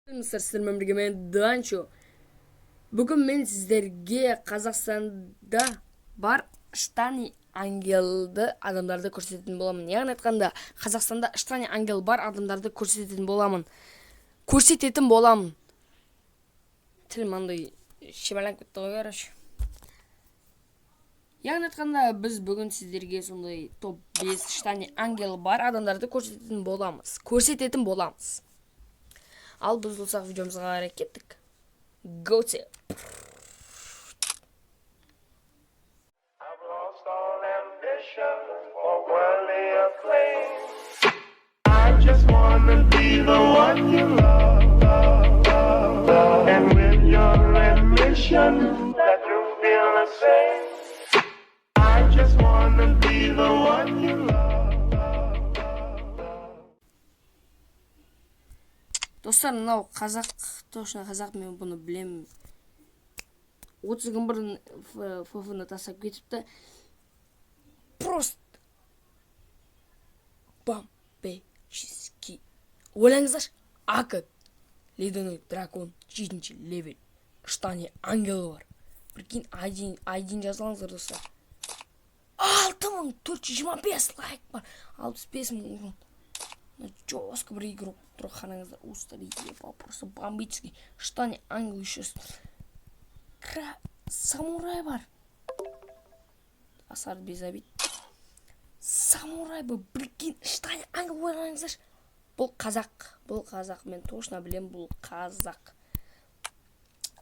Сіздермен бірге мен Данчо. Бүгін мен сіздерге Қазақстанда бар штани ангелді адамдарды көрсететін боламын. Яғни айтқанда, Қазақстанда штани ангел бар адамдарды көрсететін боламын. Тілім андай шебаланып кетті ғой, короче. Яғни айтқанда, біз бүгін сіздерге сондай топ 5 штани ангел бар адамдарды көрсететін боламыз. Ал біз болсақ видеомызға қарай кеттік. Go to. I've lost all ambition for worldly acclaim. I just wanna be the one you love, and with your admission that you feel the same. I just wanna be the one you love. Достар, мынау қазақ, точно қазақ, мен бұны білемін. 30 күн бұрын ФФ-ны тастап кетіпті. Просто бомбический. Ойлаңыздаршы, Акад ледяной дракон 7-ші левел штани ангелі бар. Прикинь, айдин жазалаңыздар, достар. 6425 лайк бар. 65 мың. Жестко бір игру қараңыздар. Устали, просто бомбический. Штани ангел еще. Самурай бар. Асар без обид. Самурай бар. Прикинь, штани ангел ойлаңыздаршы. Бұл қазақ. Мен точно білем, бұл қазақ.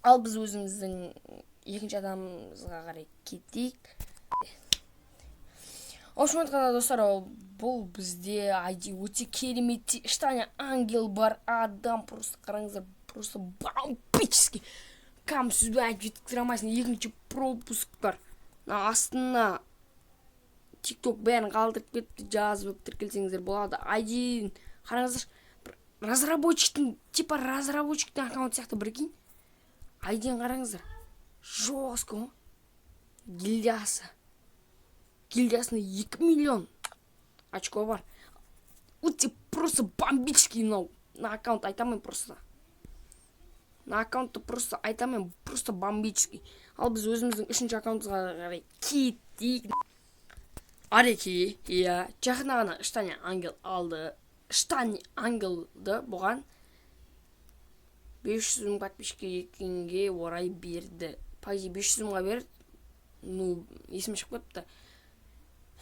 Ал біз өзіміздің екінші адамымызға қарай кетейік. Общем айтқанда, достар, бұл бізде айди өте керемет штани ангел бар адам. Просто қараңыздар, просто бомбический. Кам сөзбен айтып жеткізе алмайсың. Екінші пропуск бар. Астына TikTok бәрін қалдырып кетті, жазып тіркелсеңіздер болады. Айди қараңыздар, разработчиктің аккаунт сияқты, біркейін. Айдин қараңыздар, жестко. Гильдиясына 2 миллион очко бар. Өте просто бомбический мынау. На аккаунт айтамын просто. Просто бомбический. Ал біз өзіміздің 3-ші аккаунтымызға қарай кеттік. Ареки, жақында ғана штани ангел алды. Штани ангелді бұған 500 мың подписчикке екенге орай берді. Пайзи 500 мыңға берді. Есім шығып кетті.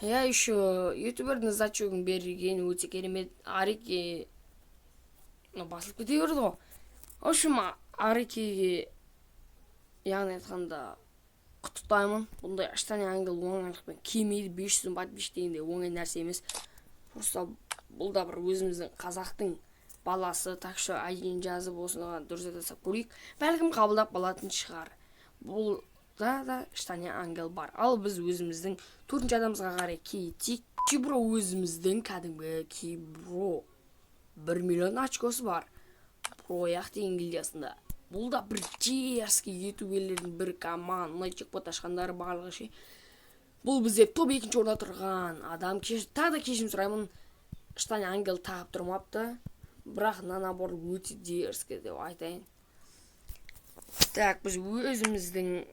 Еще ютубердің зачогын берген өте керемет. Ареки басылып кете берді ғой. В общем, Арекиге яғни айтқанда құттықтаймын. Бұндай штани ангел оңайлықпен келмейді. 500 мың подписчик дегенде оңай нәрсе емес. Просто бұл да бір өзіміздің қазақтың баласы. Так что айдин жазып осыған дұрыс жасап көрейік. Бәлкім қабылдап балатын шығар. Бұл да штани ангел бар. Ал біз өзіміздің 4-ші адамымызға қарай кетейік. Кибро өзіміздің кәдімгі Кибро 1 миллион очкосы бар. Прояқ деген гильдиясында. Бұл да бір дерзкий ютуберлердің бір команд. Мұнай чекпот ашқандары барлығы ше. Бұл бізде топ 2-ші орында тұрған адам. Тағы да кешім сұраймын. Штани ангел тағып тұрмапты. Бірақ набор өте дерзкий деп айтайын. Так, біз өзіміздің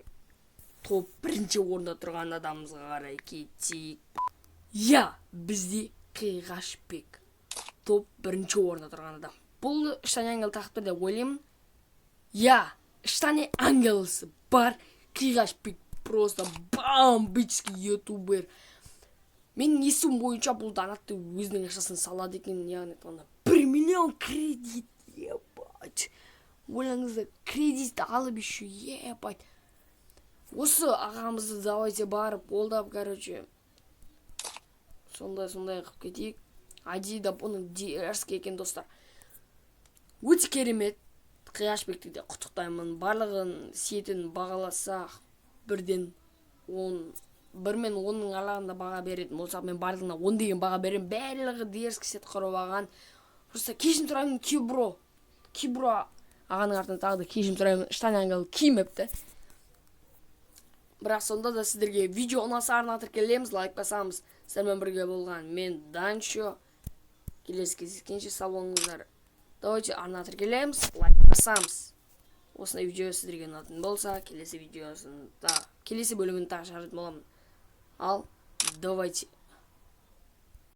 топ 1-ші орында тұрған адамымызға қарай кетейік. Бізде Қиғашбек. Топ 1-ші орында тұрған адам. Бұл штани ангел тақыпты деп ойлаймын. Штани ангелсы бар. Қиғашбек просто бомбический ютубер. Менің есім бойынша бұл донатты өзінің ақшасын салады екен. Яғни 1 миллион кредит. Ойлаңыздар, кредитті алып еще, Осы ағамызды давайте барып, олдап, короче, сондай қып кетейік. Айдида бұның дерзкий екен, достар. Өте керемет. Қиғашбекті де құттықтаймын. Барлығын сетін бағаласақ, 1-ден 10. 1 мен 10-ның аралығында баға беретін болсақ, мен барлығына 10 деген баға берем. Барлығы дерзкий сет құрып алған. Просто кешім сұраймын, Кибро ағаның артынан тағы да кешім сұраймын. Штани ангел кимепті. Бірақ сонда да сіздерге видео ұнаса тіркелеміз, лайк басамыз. Сіздермен бірге болған мен Данчо. Келесі кездескенше сау болыңыздар. давайте ана тіркелеміз, лайк басамыз. Осындай видео сіздерге ұнайтын болса, келесі бөлімін тағы шығаратын боламын. Ал давайте